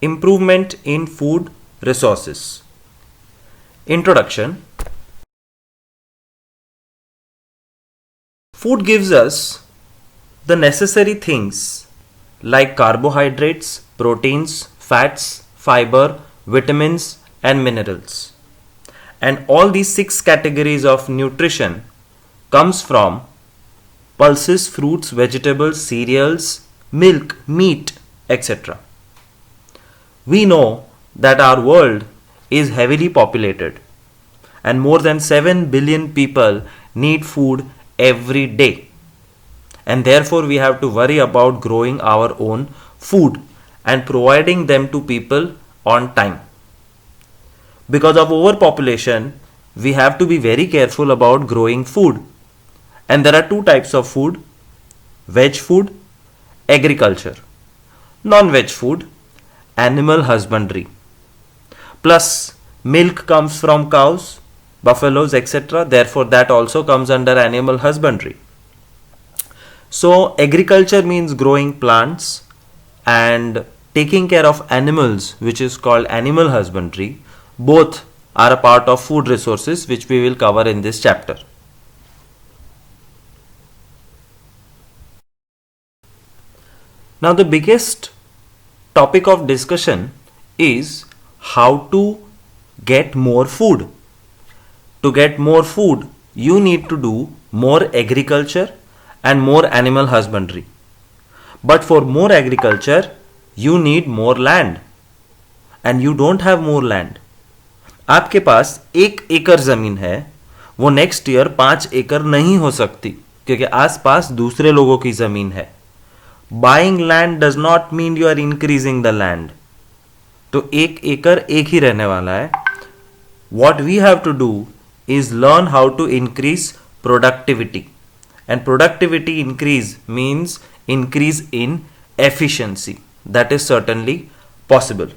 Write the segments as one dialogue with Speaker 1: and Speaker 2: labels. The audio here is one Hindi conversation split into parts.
Speaker 1: Improvement in food resources. Introduction. Food gives us the necessary things like carbohydrates, proteins, fats, fiber, vitamins, and minerals. And all these 6 categories of nutrition comes from pulses, fruits, vegetables, cereals, milk, meat, etc. We know that our world is heavily populated and more than 7 billion people need food every day. And therefore, we have to worry about growing our own food and providing them to people on time. Because of overpopulation, we have to be very careful about growing food. And there are 2 types of food: veg food, agriculture; non veg food, animal husbandry. Plus, milk comes from cows, buffaloes, etc. Therefore, that also comes under animal husbandry. So, agriculture means growing plants, and taking care of animals, which is called animal husbandry. Both are a part of food resources, which we will cover in this chapter. Now, the biggest topic of discussion is how to get more food. To get more food, you need to do more agriculture and more animal husbandry. But for more agriculture, you need more land. And you don't have more land. आपके पास 1 एकड़ ज़मीन है, वो नेक्स्ट ईयर 5 एकड़ नहीं हो सकती क्योंकि आसपास दूसरे लोगों की ज़मीन है. Buying land does not mean you are increasing the land. तो 1 एकड़ एक ही रहने वाला है. What we have to do is learn how to increase productivity. And productivity increase means increase in efficiency. That is certainly possible.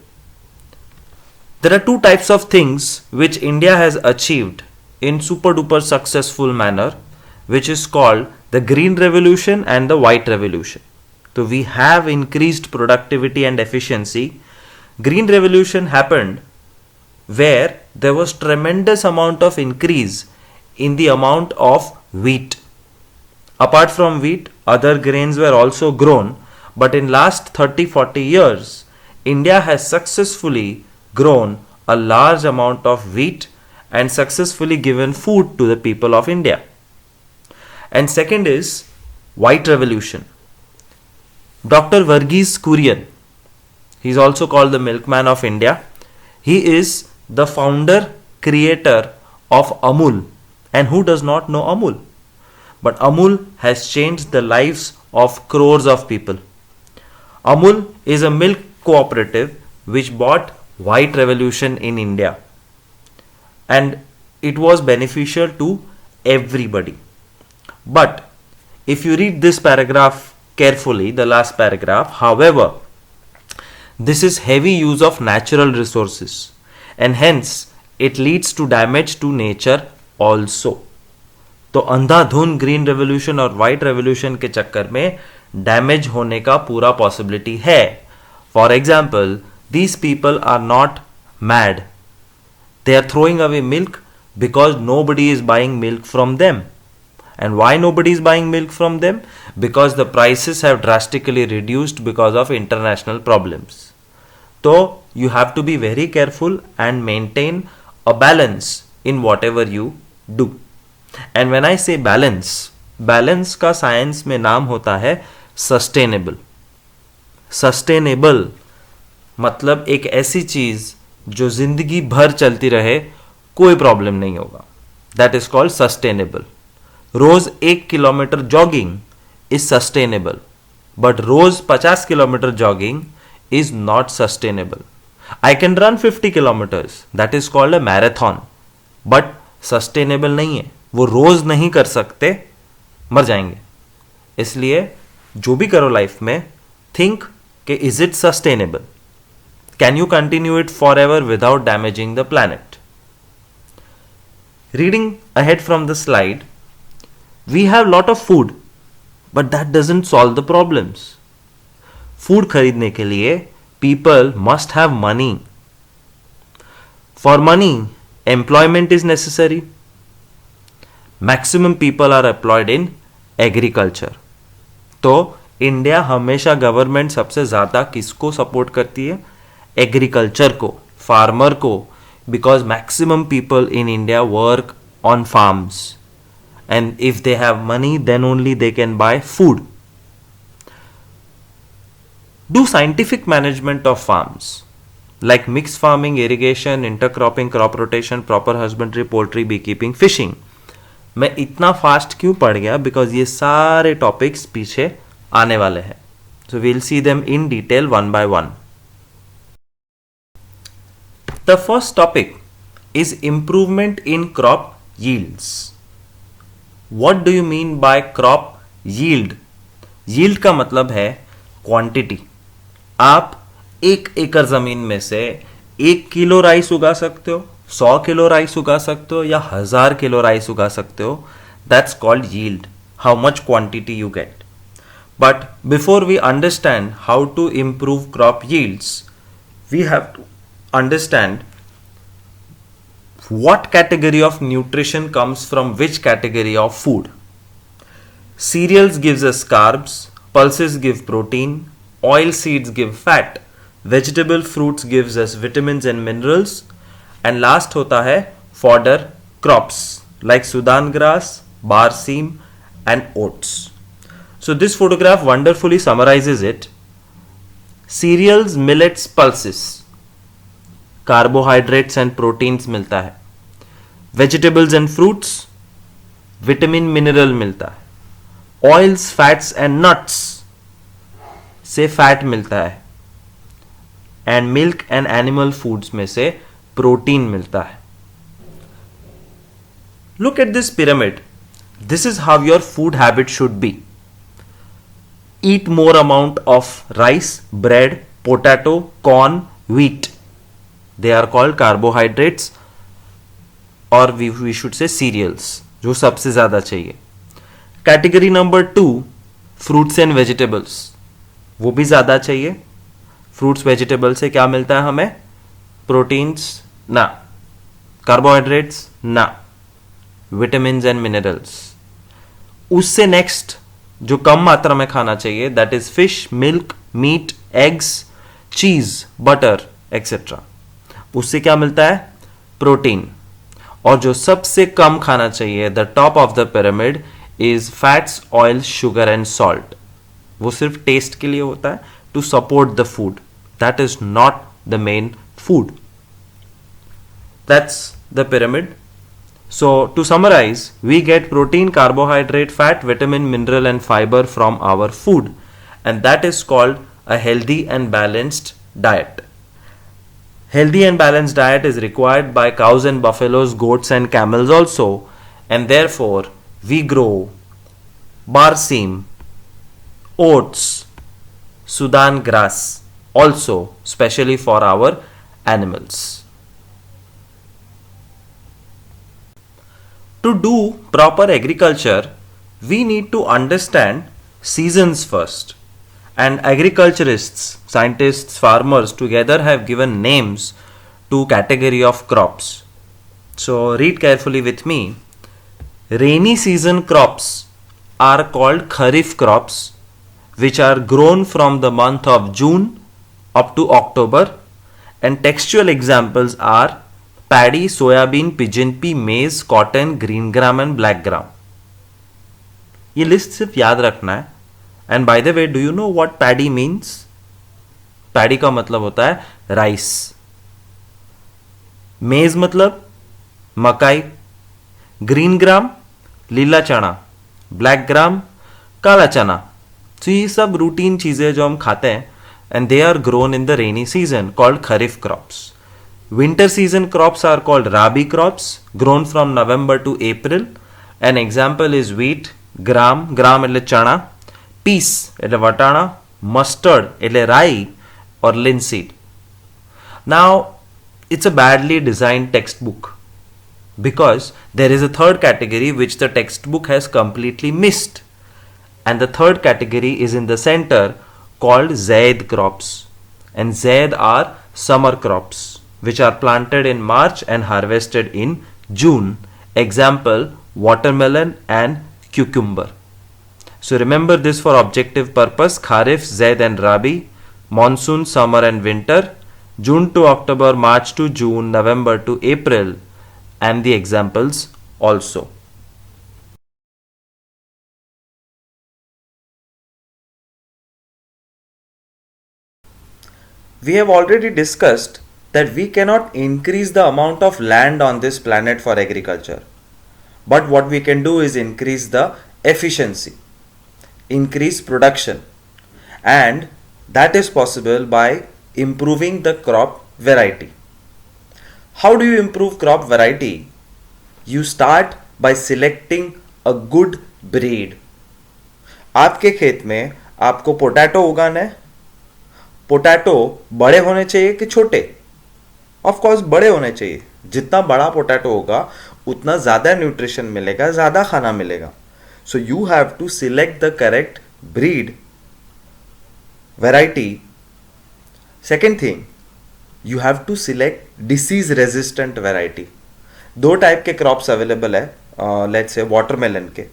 Speaker 1: There are 2 types of things which India has achieved in super duper successful manner, which is called the Green Revolution and the White Revolution. So we have increased productivity and efficiency. Green Revolution happened where there was tremendous amount of increase in the amount of wheat. Apart from wheat, other grains were also grown, but in last 30-40 years, India has successfully grown a large amount of wheat and successfully given food to the people of India. And second is White Revolution. Dr. Verghese Kurian, he is also called the milkman of India. He is the founder, creator of Amul. And who does not know Amul? But Amul has changed the lives of crores of people. Amul is a milk cooperative which brought White Revolution in India. And it was beneficial to everybody. But if you read this paragraph carefully, the last paragraph, however, this is heavy use of natural resources and hence it leads to damage to nature also. तो अंधाधुन ग्रीन रेवोल्यूशन और वाइट रेवोल्यूशन के चक्कर में डैमेज होने का पूरा पॉसिबिलिटी है. For example, these people are not mad. They are throwing away milk because nobody is buying milk from them. And why nobody is buying milk from them? Because the prices have drastically reduced because of international problems. So you have to be very careful and maintain a balance in whatever you do. And when I say balance, balance का साइंस में नाम होता है सस्टेनेबल. सस्टेनेबल मतलब एक ऐसी चीज जो जिंदगी भर चलती रहे, कोई प्रॉब्लम नहीं होगा. That is called sustainable. रोज 1 kilometre jogging is sustainable, but रोज 50 kilometre jogging is not sustainable. I can run 50 kilometres, that is called a marathon, but sustainable नहीं है. वो रोज नहीं कर सकते, मर जाएंगे. इसलिए जो भी करो लाइफ में, थिंक कि is it sustainable. Can you continue it forever without damaging the planet? Reading ahead from the slide, we have lot of food, but that doesn't solve the problems. Food खरीदने के लिए people must have money. For money, employment is necessary. Maximum people are employed in agriculture. तो इंडिया हमेशा गवर्नमेंट सबसे ज़्यादा किसको सपोर्ट करती है? एग्रीकल्चर को, फार्मर को, because maximum people in India work on farms and if they have money then only they can buy food. Do scientific management of farms like mixed farming, irrigation, intercropping, crop rotation, proper husbandry, poultry, beekeeping, fishing. मैं इतना फास्ट क्यों पढ़ गया? बिकॉज ये सारे टॉपिक्स पीछे आने वाले हैं. So we'll see them in detail one by one. The first topic is improvement in crop yields. What do you mean by crop yield? Yield का मतलब है क्वांटिटी. आप 1 एकड़ जमीन में से 1 किलो राइस उगा सकते हो, 100 किलो राइस उगा सकते हो, या 1000 किलो राइस उगा सकते हो. That's called yield, how much quantity you get. But before we understand how to improve crop yields, we have to understand what category of nutrition comes from which category of food. Cereals gives us carbs, pulses give protein, oil seeds give fat, vegetable fruits gives us vitamins and minerals, and last होता है fodder crops like Sudan grass, barseam and oats. So this photograph wonderfully summarizes it. Cereals, millets, pulses, carbohydrates and proteins मिलता है. Vegetables and fruits, vitamin mineral मिलता है. ऑयल्स, फैट्स एंड नट्स से फैट मिलता है. And milk and animal foods में से प्रोटीन मिलता है. Look at this pyramid. This is how your food habit should be. Eat more amount of rice, bread, potato, corn, wheat. They are called carbohydrates, और वी शुड से सीरियल्स, जो सबसे ज़्यादा चाहिए. Category number 2, fruits and vegetables, वो भी ज़्यादा चाहिए. फ्रूट्स वेजिटेबल से क्या मिलता है हमें? प्रोटीन्स ना, कार्बोहाइड्रेट्स ना, विटामिन्स एंड मिनरल्स. उससे नेक्स्ट जो कम मात्रा में खाना चाहिए, that is fish, milk, meat, eggs, cheese, butter etcetera. उससे क्या मिलता है? प्रोटीन. और जो सबसे कम खाना चाहिए, the top of the pyramid, is fats, oil, sugar and salt. वो सिर्फ टेस्ट के लिए होता है, to support the food. That is not the main food. That's the pyramid. So to summarize, we get protein, carbohydrate, fat, vitamin, mineral and fiber from our food, and that is called a healthy and balanced diet. Healthy and balanced diet is required by cows and buffaloes, goats and camels also, and therefore we grow barseam, oats, Sudan grass also, specially for our animals. To do proper agriculture, we need to understand seasons first. And agriculturists, scientists, farmers together have given names to category of crops. So read carefully with me. Rainy season crops are called kharif crops, which are grown from the month of June up to October. And textual examples are paddy, soybean, pigeon pea, maize, cotton, green gram and black gram. ये लिस्ट सिर्फ याद रखना है. And by the way, do you know what paddy means? Paddy का मतलब होता है राइस. मेज मतलब मकाई. ग्रीन ग्राम लीला चना. ब्लैक ग्राम काला चना. तो ये सब रूटीन चीजें जो हम खाते हैं, and they are grown in the rainy season, called kharif crops. Winter season crops are called rabi crops, grown from November to April. An example is wheat, gram એટલે ચણા, peas એટલે વટાણા, mustard એટલે રાઈ, or linseed. Now, it's a badly designed textbook because there is a third category which the textbook has completely missed. And the third category is in the center, called zaid crops. and Z are summer crops which are planted in March and harvested in June. Example, watermelon and cucumber. So remember this for objective purpose: Kharif, Zaid and Rabi, monsoon, summer and winter, June to October, March to June, November to April, and the examples also. We have already discussed that we cannot increase the amount of land on this planet for agriculture. But what we can do is increase the efficiency, increase production, and that is possible by improving the crop variety. How do you improve crop variety? You start by selecting a good breed. आपके खेत में आपको पोटैटो उगाना है. पोटैटो बड़े होने चाहिए कि छोटे? ऑफ कोर्स बड़े होने चाहिए. जितना बड़ा पोटैटो होगा उतना ज़्यादा न्यूट्रिशन मिलेगा, ज़्यादा खाना मिलेगा. So you have to select the correct breed variety. Second thing, you have to select disease resistant variety. दो टाइप के क्रॉप्स अवेलेबल है, लेट्स से वाटरमेलन के.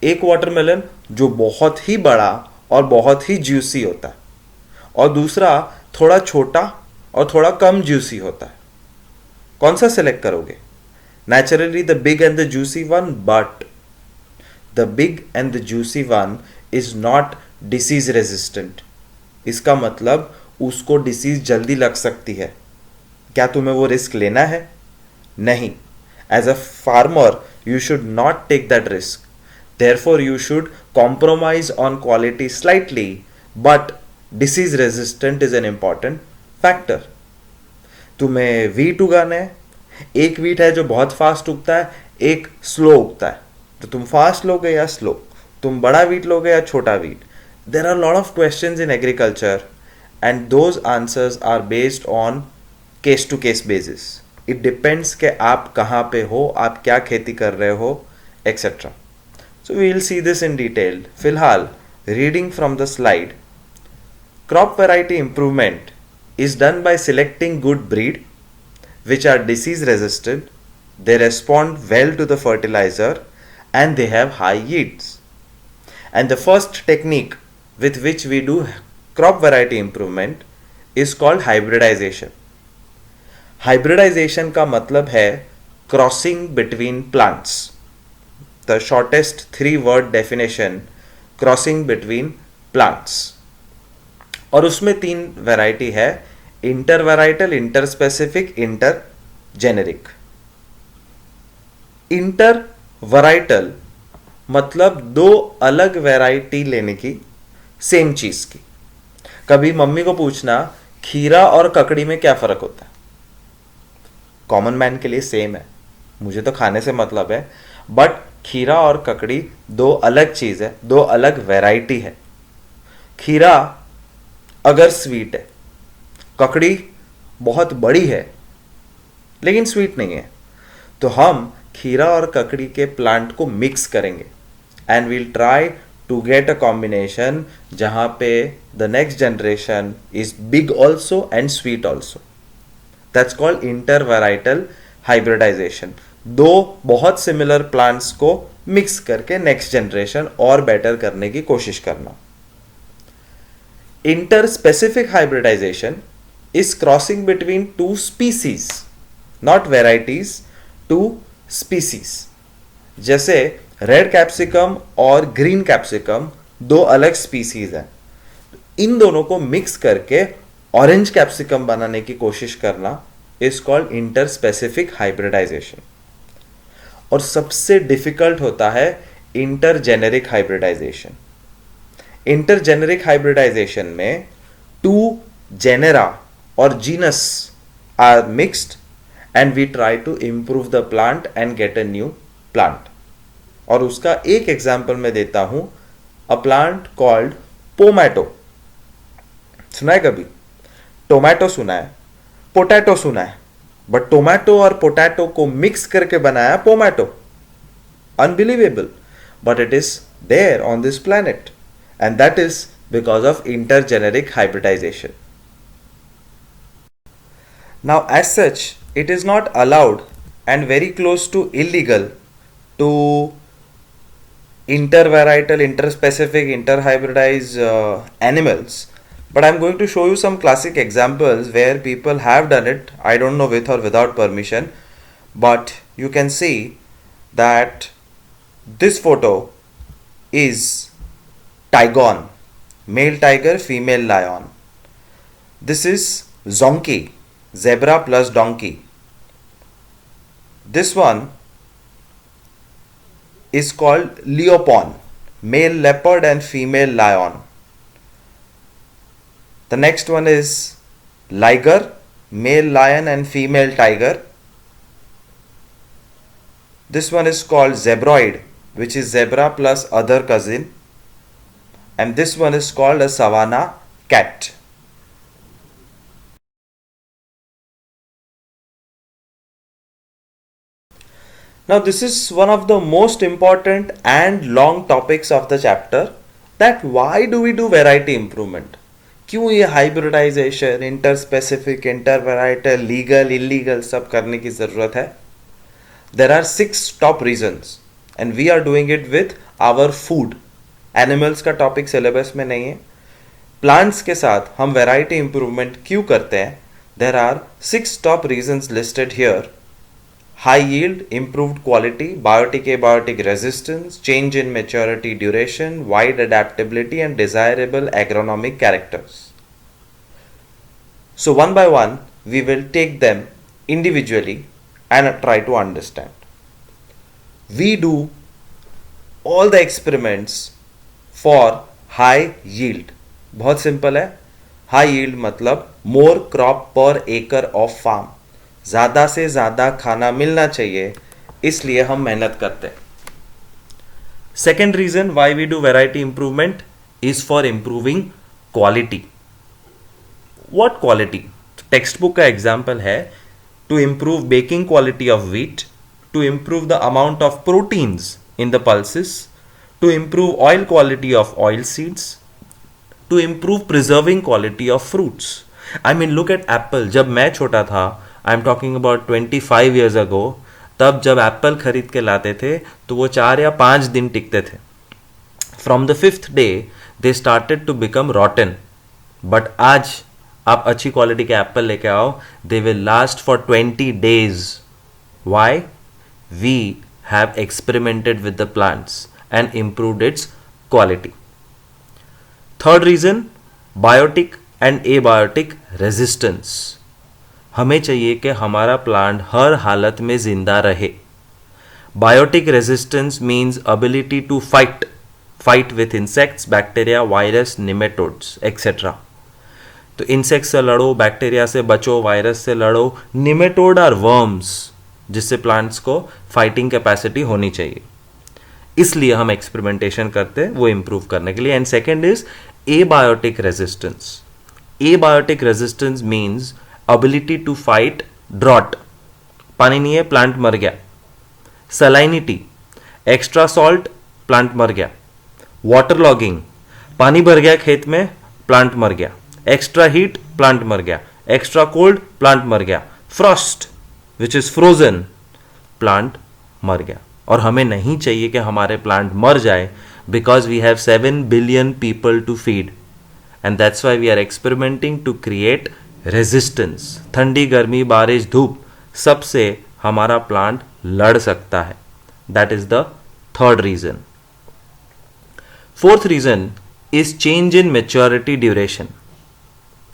Speaker 1: एक वाटरमेलन जो बहुत ही बड़ा और बहुत ही जूसी होता है, और दूसरा थोड़ा छोटा और थोड़ा कम जूसी होता है. कौन सा सिलेक्ट करोगे? Naturally the big and the juicy one, but the big and the juicy one is not disease resistant. इसका मतलब उसको डिसीज जल्दी लग सकती है. क्या तुम्हें वो रिस्क लेना है? नहीं. As a farmer you should not take that risk. Therefore you should compromise on quality slightly, but disease resistant is an important factor. तुम्हें वीट उगाना है. एक वीट है जो बहुत फास्ट उगता है, एक स्लो उगता है. तो तुम फास्ट लोगे या स्लो? तुम बड़ा वीट लोगे या छोटा wheat? There are lot of questions in agriculture and those answers are based on case to case basis. It depends कि आप कहाँ पे हो, आप क्या खेती कर रहे हो, etcetera. So we will see this in detail. फिलहाल reading from the slide. Crop variety improvement is done by selecting good breed which are disease resistant, they respond well to the fertilizer, and they have high yields. And the first technique with which we do crop variety improvement is called hybridization. Hybridization का मतलब है crossing between plants. The shortest 3-word definition, crossing between plants. और उसमें 3 वैरायटी है: inter varietal, inter specific, inter generic. Inter varietal मतलब 2 अलग वैरायटी लेने की सेम चीज की. कभी मम्मी को पूछना खीरा और ककड़ी में क्या फर्क होता है. कॉमन मैन के लिए सेम है, मुझे तो खाने से मतलब है, बट खीरा और ककड़ी 2 अलग चीज है, 2 अलग वैरायटी है. खीरा अगर स्वीट है, ककड़ी बहुत बड़ी है लेकिन स्वीट नहीं है, तो हम खीरा और ककड़ी के प्लांट को मिक्स करेंगे and we'll try to get a combination जहां पे the next generation is big also and sweet also. That's called inter varietal hybridization. 2 बहुत सिमिलर प्लांट्स को मिक्स करके नेक्स्ट जनरेशन और बेटर करने की कोशिश करना. Interspecific hybridization is crossing between 2 species, not varieties, 2 species. जैसे रेड कैप्सिकम और ग्रीन कैप्सिकम 2 अलग स्पीसीज हैं. इन दोनों को मिक्स करके ऑरेंज कैप्सिकम बनाने की कोशिश करना इज कॉल्ड इंटरस्पेसिफिक हाइब्रिडाइजेशन. और सबसे डिफिकल्ट होता है इंटरजेनेरिक हाइब्रिडाइजेशन. इंटरजेनेरिक हाइब्रिडाइजेशन में 2 जेनेरा और genus are mixed and we try to improve the plant and get a new plant. और उसका एक एग्जांपल मैं देता हूं, अ प्लांट कॉल्ड पोमैटो. सुना है कभी? टोमेटो सुना है, पोटैटो सुना है, बट टोमेटो और पोटैटो को मिक्स करके बनाया pomato. Unbelievable, but it is there on this planet. And that is because of intergeneric hybridization. Now, as such, it is not allowed and very close to illegal to intervarietal, interspecific, interhybridize animals. But I'm going to show you some classic examples where people have done it. I don't know with or without permission, but you can see that this photo is tigon, male tiger, female lion. This is zonkey, zebra plus donkey. This one is called leopon, male leopard and female lion. The next one is liger, male lion and female tiger. This one is called zebroid, which is zebra plus other cousin. And this one is called a savanna cat. Now this is one of the most important and long topics of the chapter, that why do we do variety improvement? क्यों ये hybridisation, interspecific, intervarietal, legal, illegal सब करने की ज़रूरत है? There are 6 top reasons and we are doing it with our food. Animals का टॉपिक सिलेबस में नहीं है. प्लांट्स के साथ हम वेराइटी इंप्रूवमेंट क्यों करते हैं? There are 6 top reasons listed here. High yield, improved quality, biotic abiotic resistance, change in maturity duration, wide adaptability and desirable agronomic characters. So one by one we will take them individually and try to understand. We do all the experiments for high yield. बहुत सिंपल है. High yield मतलब more crop per acre of farm. ज़्यादा से ज़्यादा खाना मिलना चाहिए, इसलिए हम मेहनत करते हैं. Second reason why we do variety improvement is for improving quality. What quality? Text book का एग्जाम्पल है to improve baking quality of wheat, to improve the amount of proteins in the pulses, to improve oil quality of oil seeds, to improve preserving quality of fruits. I mean look at apple. जब मैं छोटा था, I am talking about 25 years ago, तब जब एप्पल खरीद के लाते थे तो वो 4 या 5 दिन टिकते थे. From the 5th day they started to become rotten. But आज आप अच्छी क्वालिटी के एप्पल लेके आओ, they will last for 20 days. Why? We have experimented with the plants and improved its quality. Third reason, biotic and abiotic resistance. हमें चाहिए कि हमारा प्लांट हर हालत में जिंदा रहे. Biotic resistance means ability to fight with insects, bacteria, virus, nematodes etcetera. तो इंसेक्ट से लड़ो, बैक्टीरिया से बचो, वायरस से लड़ो. निमेटोड आर वर्म्स, जिससे प्लांट्स को फाइटिंग कैपेसिटी होनी चाहिए. इसलिए हम एक्सपेरिमेंटेशन करते हैं वो इंप्रूव करने के लिए. And second is abiotic resistance. Abiotic resistance means ability to fight drought. पानी नहीं है, प्लांट मर गया. सलाइनिटी, एक्स्ट्रा सॉल्ट, प्लांट मर गया. वाटर लॉगिंग, पानी भर गया खेत में, प्लांट मर गया. एक्स्ट्रा हीट, प्लांट मर गया. एक्स्ट्रा कोल्ड, प्लांट मर गया. Frost which is frozen, plant मर गया. और हमें नहीं चाहिए कि हमारे प्लांट मर जाए, because we have 7 billion people to feed. And that's why we are experimenting to create resistance. ठंडी, गर्मी, बारिश, धूप, सबसे हमारा प्लांट लड़ सकता है. That is the third reason. Fourth reason is change in maturity duration.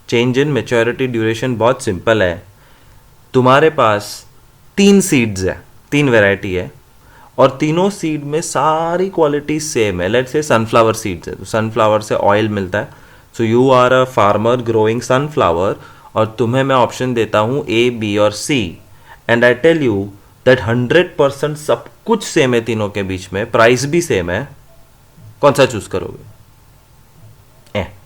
Speaker 1: Change in maturity duration बहुत सिंपल है. तुम्हारे पास 3 सीड्स है, 3 वेराइटी है, और तीनों सीड में सारी क्वालिटी सेम है. लेट्स से सनफ्लावर सीड्स है, तो सनफ्लावर से ऑयल मिलता है. So you are a farmer growing sunflower, और तुम्हें मैं ऑप्शन देता हूं ए, बी और C, and I tell you that 100% सब कुछ सेम है तीनों के बीच में, प्राइस भी सेम है. कौन सा चूज करोगे?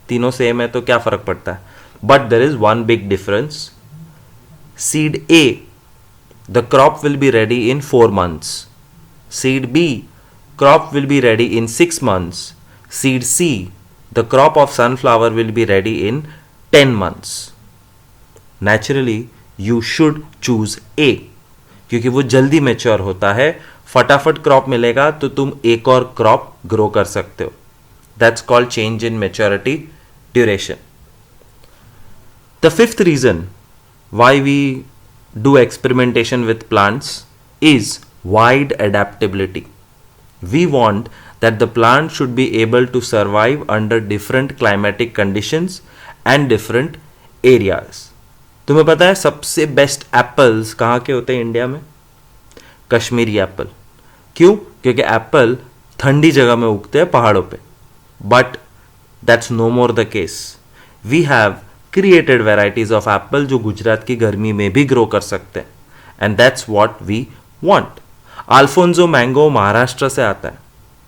Speaker 1: तीनों सेम है तो क्या फर्क पड़ता है? But there is one big difference. Seed A, the crop will be ready in 4 months. Seed B, crop will be ready in 6 months. Seed C, the crop of sunflower will be ready in 10 months. Naturally, you should choose A, क्योंकि वो जल्दी मैच्योर होता है, फटाफट क्रॉप मिलेगा तो तुम एक और क्रॉप ग्रो कर सकते हो. That's called change in maturity duration. The fifth reason why we do experimentation with plants is wide adaptability. We want that the plant should be able to survive under different climatic conditions and different areas. तुम्हें पता है सबसे बेस्ट एप्पल्स कहाँ के होते हैं इंडिया में? कश्मीरी एप्पल. क्यों? क्योंकि एप्पल ठंडी जगह में उगते हैं पहाड़ों पे. But that's no more the case. We have created varieties of apple जो गुजरात की गर्मी में भी ग्रो कर सकते हैं, and that's what we want. Alphonso mango Maharashtra से आता है,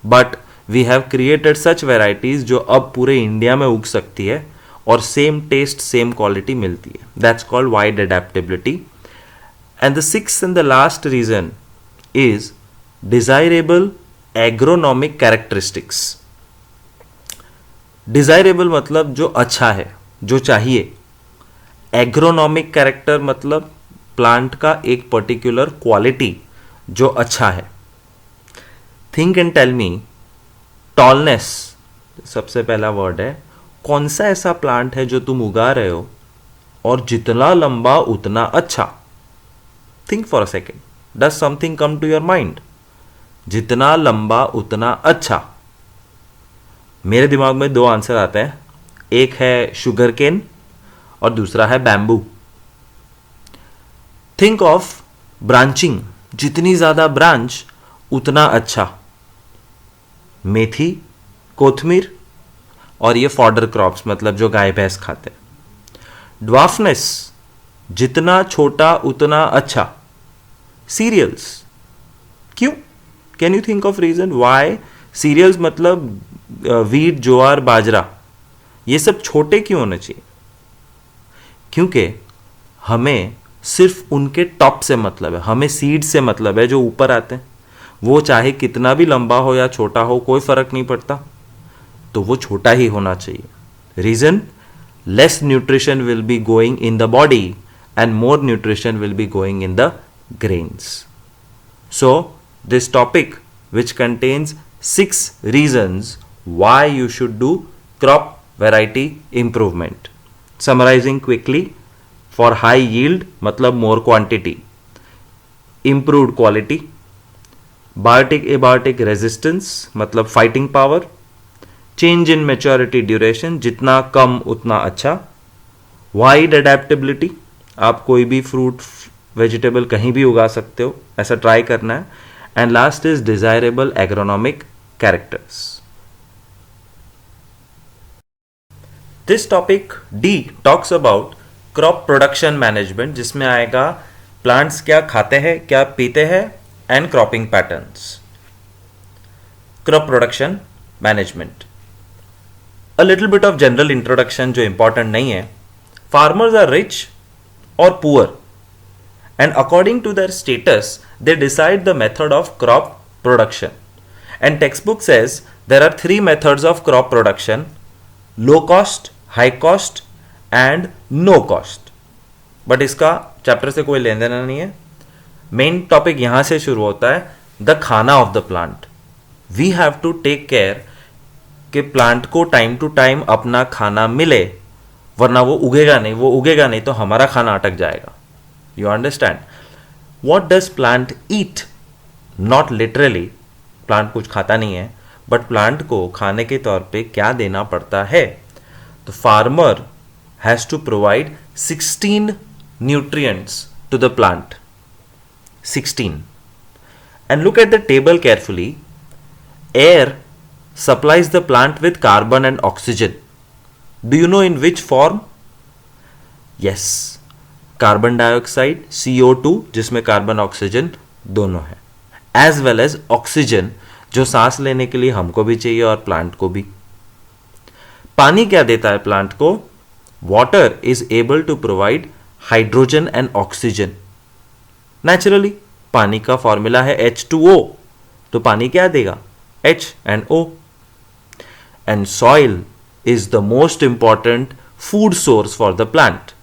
Speaker 1: but we have created such varieties जो अब पूरे इंडिया में उग सकती है और सेम टेस्ट सेम क्वालिटी मिलती है. That's called wide adaptability. And the sixth and the last reason is desirable agronomic characteristics. Desirable मतलब जो अच्छा है, जो चाहिए. एग्रोनॉमिक कैरेक्टर मतलब प्लांट का एक पर्टिकुलर क्वालिटी जो अच्छा है. Think and tell me, tallness सबसे पहला वर्ड है. कौन सा ऐसा प्लांट है जो तुम उगा रहे हो और जितना लंबा उतना अच्छा? Think for a second. Does something come to your mind? जितना लंबा उतना अच्छा. मेरे दिमाग में दो आंसर आते हैं. एक है शुगर केन और दूसरा है बैम्बू. Think of branching. जितनी ज्यादा ब्रांच उतना अच्छा. मेथी, कोथमीर और ये फॉडर क्रॉप्स मतलब जो गाय भैंस खाते हैं. ड्वार्फनेस, जितना छोटा उतना अच्छा. सीरियल्स. क्यों? Can you think of reason why? Cereals मतलब वीट, ज्वार, बाजरा, ये सब छोटे क्यों होने चाहिए? क्योंकि हमें सिर्फ उनके टॉप से मतलब है, हमें सीड से मतलब है जो ऊपर आते हैं. वो चाहे कितना भी लंबा हो या छोटा हो कोई फर्क नहीं पड़ता, तो वो छोटा ही होना चाहिए. Reason, less nutrition will be going in the body and more nutrition will be going in the grains. So this topic which contains 6 reasons why you should do crop variety improvement. Summarizing quickly, for high yield मतलब more quantity, improved quality, biotic abiotic resistance मतलब fighting power, change in maturity duration जितना कम उतना अच्छा, wide adaptability, आप कोई भी फ्रूट वेजिटेबल कहीं भी उगा सकते हो, ऐसा ट्राई करना है, and last is desirable agronomic characters. This topic डी talks about crop production management, जिसमें आएगा प्लांट्स क्या खाते हैं, क्या पीते हैं, and cropping patterns. Crop production management. A little bit of general introduction जो इंपॉर्टेंट नहीं है. Farmers are rich or poor, and according to their status they decide the method of crop production. And textbook says there are 3 methods of crop production: low cost, high cost and no cost. but इसका चैप्टर से कोई लेन देना नहीं है. मेन टॉपिक यहां से शुरू होता है, द खाना of the plant. We have to take care कि प्लांट को टाइम टू टाइम अपना खाना मिले, वरना वो उगेगा नहीं तो हमारा खाना अटक जाएगा. You understand? What does plant eat? Not literally, plant कुछ खाता नहीं है, बट प्लांट को खाने के तौर पे क्या देना पड़ता है. तो farmer has to provide 16 nutrients to the plant. 16. And look at the table carefully. Air supplies the plant with carbon and oxygen. Do you know in which form? Yes, carbon dioxide, CO2 जिसमें कार्बन ऑक्सीजन दोनों है, as well as oxygen जो सांस लेने के लिए हमको भी चाहिए और प्लांट को भी. पानी क्या देता है प्लांट को? Water is able to provide hydrogen and oxygen. Naturally, पानी का फॉर्मूला है H2O, तो पानी क्या देगा? H and O. And soil is the most important food source for the plant.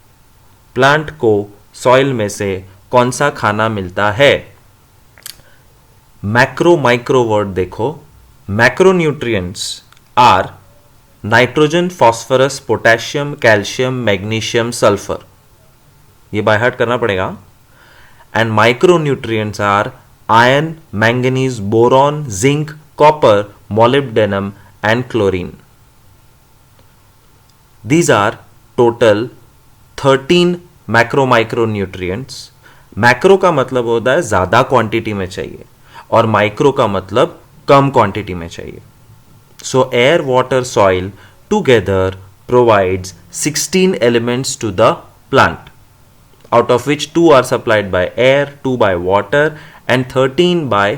Speaker 1: Plant को सॉइल में से कौन सा खाना मिलता है? मैक्रो माइक्रो वर्ड देखो. Macronutrients are nitrogen, phosphorus, potassium, calcium, magnesium, sulphur. ये बाय हार्ट करना पड़ेगा. And micronutrients are iron, manganese, boron, zinc, copper, molybdenum and chlorine. These are total 13 macro micronutrients. Macro का मतलब होता है ज्यादा क्वांटिटी में चाहिए और माइक्रो का मतलब कम क्वांटिटी में चाहिए. सो air, water, soil together provides 16 elements to the plant, out of which 2 are supplied by air, 2 by water and 13 by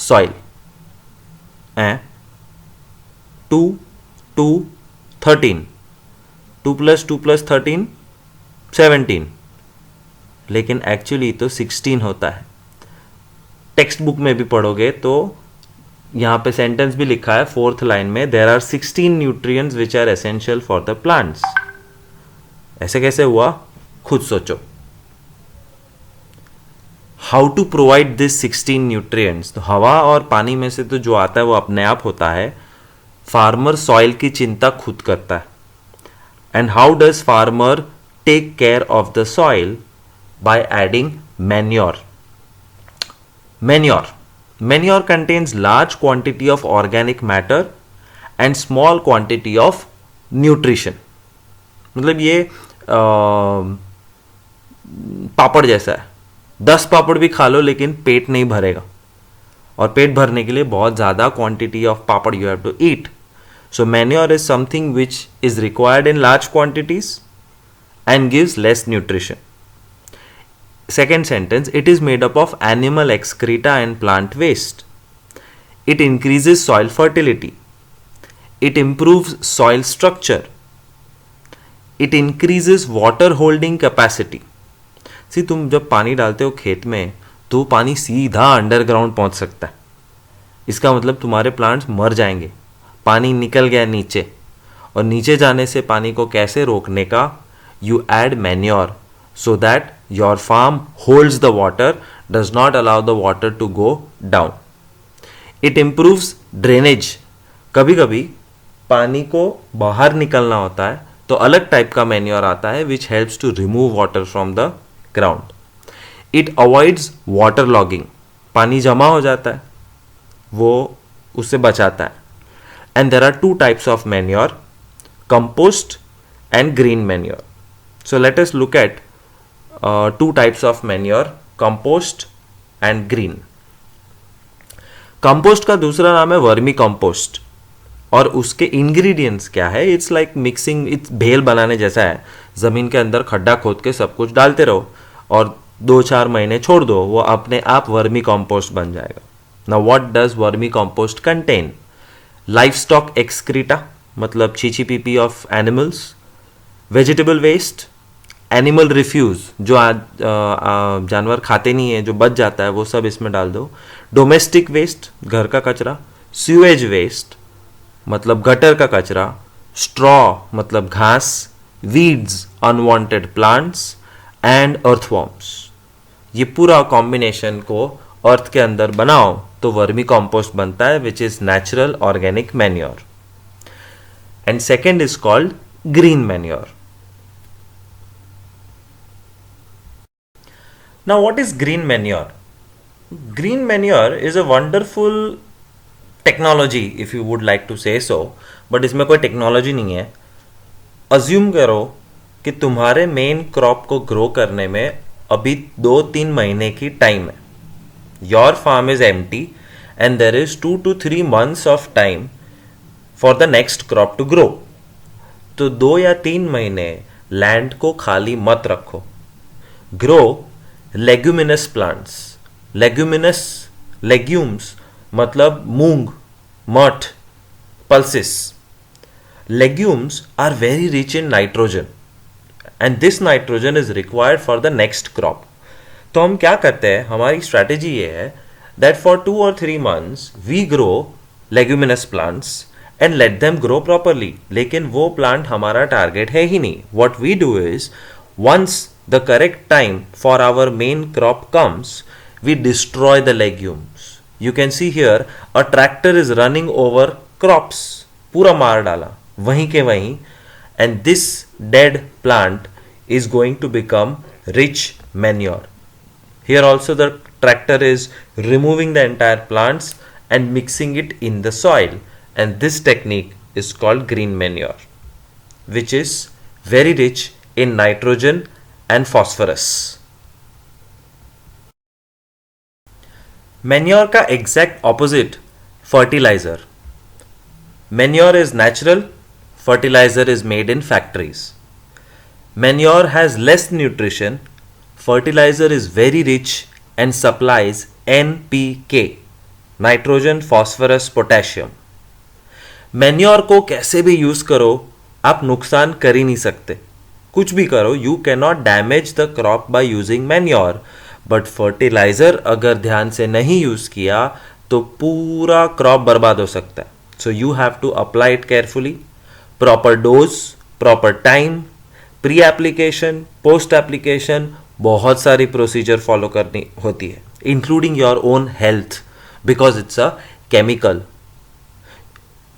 Speaker 1: soil. 2, 2, 13. 2 plus 2 plus 13, 17. लेकिन एक्चुअली तो 16 होता है. टेक्स्ट बुक में भी पढ़ोगे तो यहाँ पे सेंटेंस भी लिखा है 4th लाइन में, there are 16 nutrients which are essential for the plants. ऐसे कैसे हुआ? खुद सोचो. How to provide this 16 nutrients? तो हवा और पानी में से तो जो आता है वो अपने आप होता है. फार्मर सॉइल की चिंता खुद करता है. And how does farmer take care of the soil? By adding manure. Manure contains large quantity of organic matter and small quantity of nutrition. मतलब ये पापड़ जैसा है. 10 पापड़ भी खा लो लेकिन पेट नहीं भरेगा, और पेट भरने के लिए बहुत ज़्यादा quantity of papad you have to eat. So manure is something which is required in large quantities and gives less nutrition. Second sentence, it is made up of animal excreta and plant waste. It increases soil fertility. It improves soil structure. It increases water holding capacity. See, तुम जब पानी डालते हो खेत में तो पानी सीधा अंडरग्राउंड पहुंच सकता है. इसका मतलब तुम्हारे प्लांट्स मर जाएंगे. पानी निकल गया नीचे, और नीचे जाने से पानी को कैसे रोकने का? You add manure so that your farm holds the water, does not allow the water to go down. It improves drainage. कभी कभी पानी को बाहर निकलना होता है तो अलग टाइप का मैन्योर आता है which helps to remove water from the ground. It avoids water logging. पानी जमा हो जाता है, वो उससे बचाता है. And there are 2 types of manure, compost and green manure. So let us look at 2 types of manure, compost and green. Compost का दूसरा नाम है वर्मी कंपोस्ट, और उसके इंग्रेडिएंट्स क्या है? इट्स लाइक मिक्सिंग, इट्स भेल बनाने जैसा है. ज़मीन के अंदर खड्डा खोद के सब कुछ डालते रहो और 2-4 महीने छोड़ दो, वो अपने आप वर्मी कंपोस्ट बन जाएगा. Now what does vermi compost contain? Livestock excreta, मतलब छीछी पीपी of animals. Vegetable waste, animal refuse, जो जानवर खाते नहीं है, जो बच जाता है, वो सब इसमें डाल दो. डोमेस्टिक वेस्ट, घर का कचरा. सीवेज वेस्ट, मतलब गटर का कचरा. स्ट्रॉ, मतलब घास. Weeds, unwanted plants. And earthworms. ये पूरा कॉम्बिनेशन को अर्थ के अंदर बनाओ तो वर्मी कंपोस्ट बनता है, which is natural organic manure. And second is called green manure. Now what is green manure? Green manure is a wonderful technology, if you would like to say so, but इसमें कोई टेक्नोलॉजी नहीं है. अज्यूम करो कि तुम्हारे मेन क्रॉप को ग्रो करने में अभी 2-3 महीने की टाइम है. Your farm is empty and there is 2 to 3 months of time for the next crop to grow. तो 2 या 3 महीने लैंड को खाली मत रखो. Grow leguminous plants. लेग्यूम्स मतलब मूंग, मठ, pulses. Legumes are very rich in nitrogen and this nitrogen is required for the next crop. तो हम क्या करते हैं, हमारी स्ट्रैटेजी ये है that for 2 or 3 months we grow leguminous plants and let them grow properly. लेकिन वो प्लांट हमारा टारगेट है ही नहीं. What we do is once the correct time for our main crop comes, we destroy the legumes. You can see here a tractor is running over crops, पूरा मार डाला वहीं के वहीं, and this dead plant is going to become rich manure. Here also the tractor is removing the entire plants and mixing it in the soil, and this technique is called green manure, which is very rich in nitrogen and phosphorus. Manure का exact opposite fertilizer. Manure is natural, fertilizer is made in factories. Manure has less nutrition, fertilizer is very rich and supplies NPK, nitrogen, phosphorus, potassium. Manure को कैसे भी यूज करो आप नुकसान कर ही नहीं सकते, कुछ भी करो, you can not damage the crop by using manure. But fertilizer अगर ध्यान से नहीं यूज किया तो पूरा क्रॉप बर्बाद हो सकता है. So you have to apply it carefully, proper dose, proper time, pre application, post application, बहुत सारी प्रोसीजर फॉलो करनी होती है, including your own health, because it's a chemical.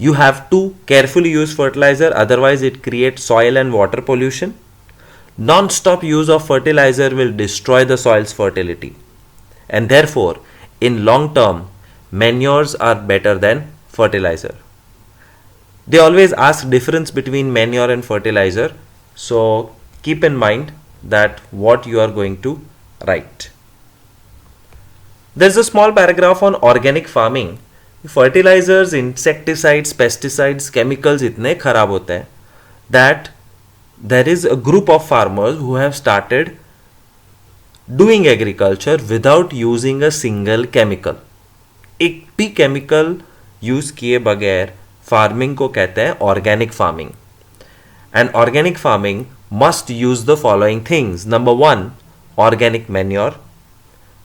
Speaker 1: You have to carefully use fertilizer, otherwise it creates soil and water pollution. Non-stop use of fertilizer will destroy the soil's fertility. And therefore, in long term, manures are better than fertilizer. They always ask difference between manure and fertilizer. So keep in mind that what you are going to write. There's a small paragraph on organic farming. Fertilizers, insecticides, pesticides, chemicals इतने खराब होते हैं that there is a group of farmers who have started doing agriculture without using a single chemical. एक भी केमिकल यूज किए बगैर फार्मिंग को कहते हैं organic farming. And organic farming must use the following things. Number 1, organic manure.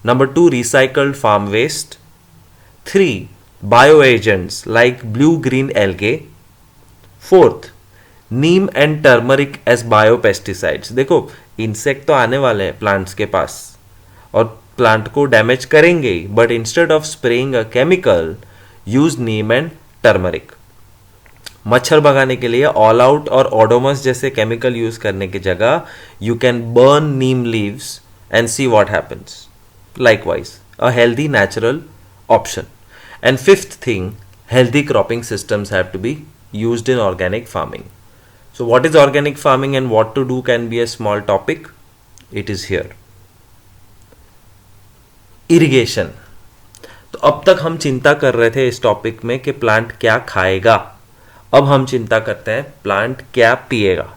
Speaker 1: Number 2, recycled farm waste. 3, bioagents like blue-green algae. 4th, neem and turmeric as biopesticides. देखो इंसेक्ट तो आने वाले हैं प्लांट्स के पास और प्लांट को डैमेज करेंगे ही, but instead of spraying a chemical use neem and turmeric. मच्छर भगाने के लिए ऑल आउट और ओडोमस जैसे केमिकल यूज करने की जगह you can burn Neem leaves and see what happens. Likewise a healthy natural option. And 5th thing, healthy cropping systems have to be used in organic farming. So what is organic farming and what to do can be a small topic. It is here. Irrigation. तो अब तक हम चिंता कर रहे थे इस टॉपिक में कि प्लांट क्या खाएगा. अब हम चिंता करते हैं प्लांट क्या पिएगा.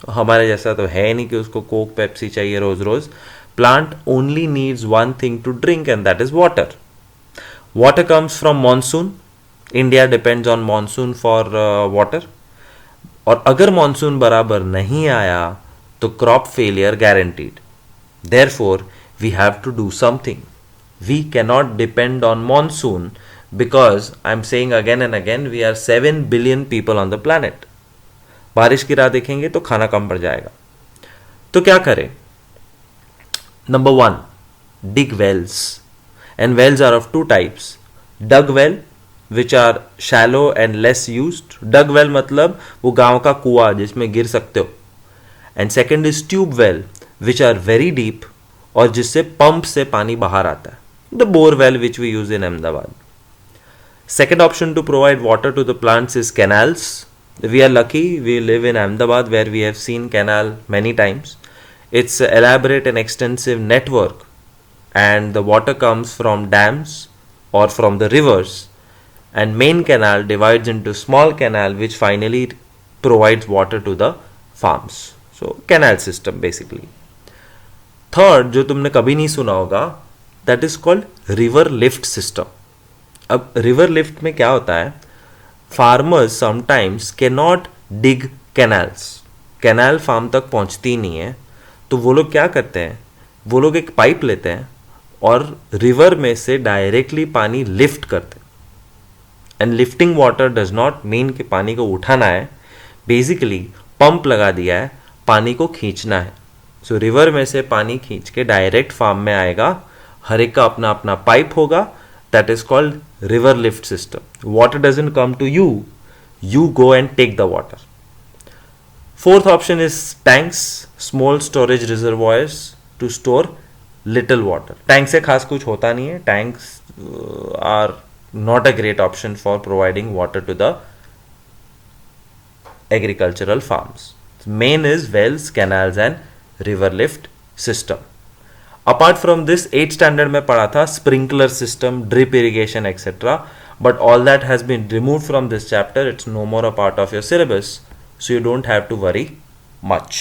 Speaker 1: हमारे जैसा तो है नहीं कि उसको कोक पेप्सी चाहिए रोज रोज. Plant only needs one thing to drink and that is water. Water comes from monsoon. India depends on monsoon for water. और अगर monsoon बराबर नहीं आया तो crop failure guaranteed. Therefore, we have to do something. We cannot depend on monsoon because I'm saying again and again we are 7 billion people on the planet. बारिश की राह देखेंगे तो खाना कम पड़ जाएगा. तो क्या करें? Number 1, dig wells. And wells are of two types. Dug well, which are shallow and less used. Dug well मतलब वो गांव का कुआं जिसमें गिर सकते हो. And second is tube well, which are very deep और जिससे पंप से पानी बाहर आता है. The bore well which we use in Ahmedabad. Second option to provide water to the plants is canals. We are lucky we live in Ahmedabad where we have seen canal many times. It's an elaborate and extensive network. And the water comes from dams or from the rivers, and main canal divides into small canal which finally provides water to the farms. So canal system basically. Third, जो तुमने कभी नहीं सुना होगा, that is called river lift system. अब river lift में क्या होता है? Farmers sometimes cannot dig canals. Canal farm तक पहुंचती नहीं है, तो वो लोग क्या करते हैं? वो लोग एक पाइप लेते हैं और रिवर में से डायरेक्टली पानी लिफ्ट करते हैं. And lifting water does not mean कि पानी को उठाना है. बेसिकली पंप लगा दिया है, पानी को खींचना है. सो रिवर में से पानी खींच के डायरेक्ट फार्म में आएगा, हर एक का अपना अपना पाइप होगा, that is called river lift system. Water doesn't come to you, you go and take the water. Fourth option is tanks, small storage reservoirs to store little water. Tank से खास कुछ होता नहीं है. Tanks are not a great option for providing water to the agricultural farms. Main is wells, canals and river lift system. Apart from this, 8th standard में पढ़ा था sprinkler system, drip irrigation etc. But all that has been removed from this chapter. It's no more a part of your syllabus, so you don't have to worry much.